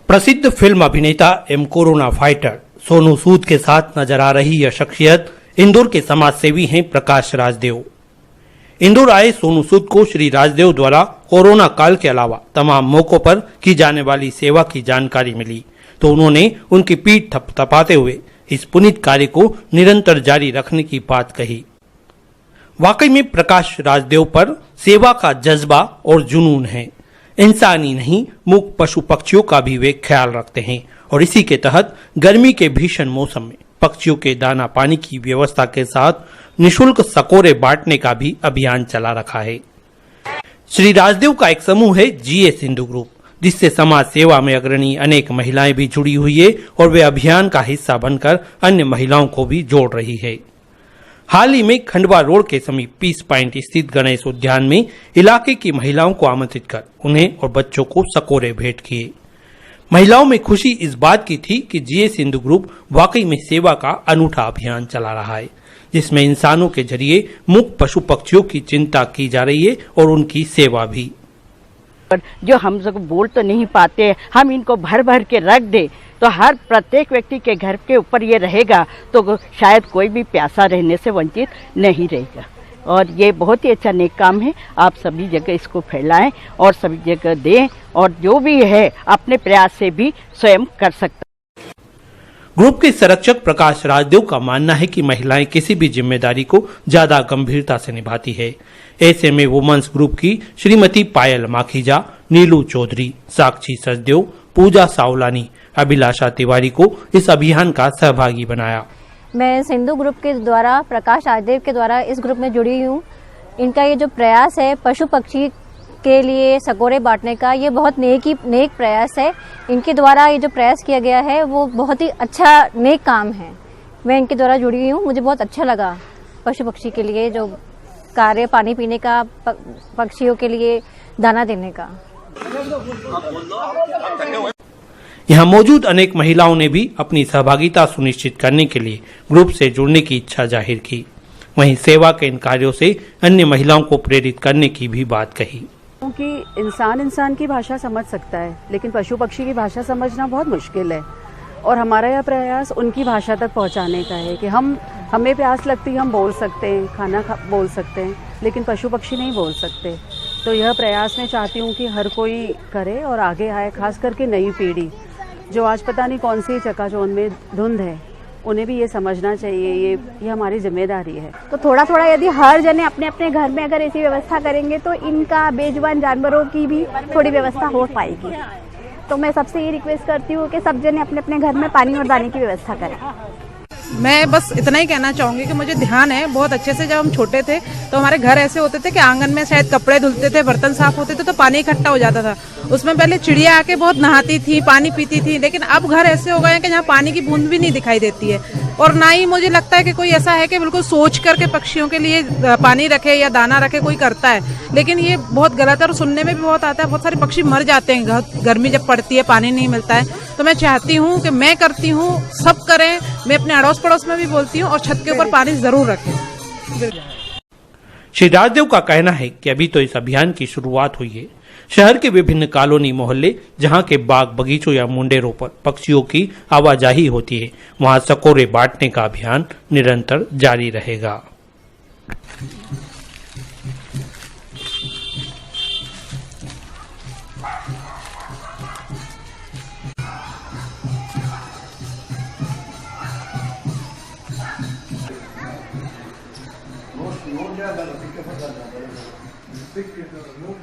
प्रसिद्ध फिल्म अभिनेता एवं कोरोना फाइटर सोनू सूद के साथ नजर आ रही यह शख्सियत इंदौर के समाज सेवी हैं प्रकाश राजदेव। इंदौर आए सोनू सूद को श्री राजदेव द्वारा कोरोना काल के अलावा तमाम मौकों पर की जाने वाली सेवा की जानकारी मिली तो उन्होंने उनकी पीठ थपथपाते हुए इस पुनीत कार्य को निरंतर जारी रखने की बात कही। वाकई में प्रकाश राजदेव पर सेवा का जज्बा और जुनून है। इंसानी नहीं मूक पशु पक्षियों का भी वे ख्याल रखते हैं और इसी के तहत गर्मी के भीषण मौसम में पक्षियों के दाना पानी की व्यवस्था के साथ निशुल्क सकोरे बांटने का भी अभियान चला रखा है। श्री राजदेव का एक समूह है जीए सिंधु ग्रुप, जिससे समाज सेवा में अग्रणी अनेक महिलाएं भी जुड़ी हुई है और वे अभियान का हिस्सा बनकर अन्य महिलाओं को भी जोड़ रही है। हाल ही में खंडवा रोड के समीप पीस पॉइंट स्थित गणेश उद्यान में इलाके की महिलाओं को आमंत्रित कर उन्हें और बच्चों को सकोरे भेंट किए। महिलाओं में खुशी इस बात की थी कि जीए सिंधु ग्रुप वाकई में सेवा का अनूठा अभियान चला रहा है, जिसमें इंसानों के जरिए मूक पशु पक्षियों की चिंता की जा रही है और उनकी सेवा भी। जो हम सब बोल तो नहीं पाते, हम इनको भर भर के रख दे तो हर प्रत्येक व्यक्ति के घर के ऊपर ये रहेगा तो शायद कोई भी प्यासा रहने से वंचित नहीं रहेगा। और ये बहुत ही अच्छा नेक काम है। आप सभी जगह इसको फैलाएं और सभी जगह दें और जो भी है अपने प्रयास से भी स्वयं कर सकता है। ग्रुप के संरक्षक प्रकाश राजदेव का मानना है कि महिलाएं किसी भी जिम्मेदारी को ज्यादा गंभीरता से निभाती है। ऐसे में वुमेन्स ग्रुप की श्रीमती पायल माखीजा, नीलू चौधरी, साक्षी सचदेव, पूजा सावलानी, अभिलाषा तिवारी को इस अभियान का सहभागी बनाया। मैं सिंधु ग्रुप के द्वारा प्रकाश राजदेव के द्वारा इस ग्रुप में जुड़ी हूँ। इनका ये जो प्रयास है पशु पक्षी के लिए सकोरे बांटने का, ये बहुत नेक प्रयास है। इनके द्वारा ये जो प्रयास किया गया है वो बहुत ही अच्छा नेक काम है। मैं इनके द्वारा जुड़ी हूँ, मुझे बहुत अच्छा लगा पशु पक्षी के लिए जो कार्य, पानी पीने का, पक्षियों के लिए दाना देने का। यहाँ मौजूद अनेक महिलाओं ने भी अपनी सहभागिता सुनिश्चित करने के लिए ग्रुप से जुड़ने की इच्छा जाहिर की। वहीं सेवा के इन कार्यों से अन्य महिलाओं को प्रेरित करने की भी बात कही। क्योंकि इंसान की भाषा समझ सकता है, लेकिन पशु पक्षी की भाषा समझना बहुत मुश्किल है और हमारा यह प्रयास उनकी भाषा तक पहुंचाने का है कि हमें प्यास लगती है, हम बोल सकते हैं, बोल सकते हैं, लेकिन पशु पक्षी नहीं बोल सकते। तो यह प्रयास मैं चाहती हूँ कि हर कोई करे और आगे आए, खास करके नई पीढ़ी जो आज पता नहीं कौन सी चकाचौंध में धुंध है, उन्हें भी ये समझना चाहिए, ये हमारी जिम्मेदारी है। तो थोड़ा थोड़ा यदि हर जने अपने अपने घर में अगर ऐसी व्यवस्था करेंगे तो इनका बेजुबान जानवरों की भी थोड़ी व्यवस्था हो पाएगी। तो मैं सबसे ये रिक्वेस्ट करती हूँ कि सब जने अपने अपने घर में पानी और दाने की व्यवस्था करें। मैं बस इतना ही कहना चाहूंगी कि मुझे ध्यान है बहुत अच्छे से, जब हम छोटे थे तो हमारे घर ऐसे होते थे कि आंगन में शायद कपड़े धुलते थे, बर्तन साफ होते थे तो पानी इकट्ठा हो जाता था। उसमें पहले चिड़िया आके बहुत नहाती थी, पानी पीती थी, लेकिन अब घर ऐसे हो गए हैं कि जहाँ पानी की बूंद भी नहीं दिखाई देती है। और ना ही मुझे लगता है कि कोई ऐसा है कि बिल्कुल सोच करके पक्षियों के लिए पानी रखे या दाना रखे कोई करता है, लेकिन ये बहुत गलत है और सुनने में भी बहुत आता है। बहुत सारे पक्षी मर जाते हैं गर्मी जब पड़ती है, पानी नहीं मिलता है। तो मैं चाहती हूँ कि मैं करती हूँ, सब करें। मैं अपने अड़ोस पड़ोस में भी बोलती हूँ और छत के ऊपर पानी जरूर रखें। श्री राजदेव का कहना है कि अभी तो इस अभियान की शुरुआत हुई है। शहर के विभिन्न कॉलोनी मोहल्ले जहां के बाग बगीचों या मुंडेरों पर पक्षियों की आवाजाही होती है, वहां सकोरे बांटने का अभियान निरंतर जारी रहेगा। No,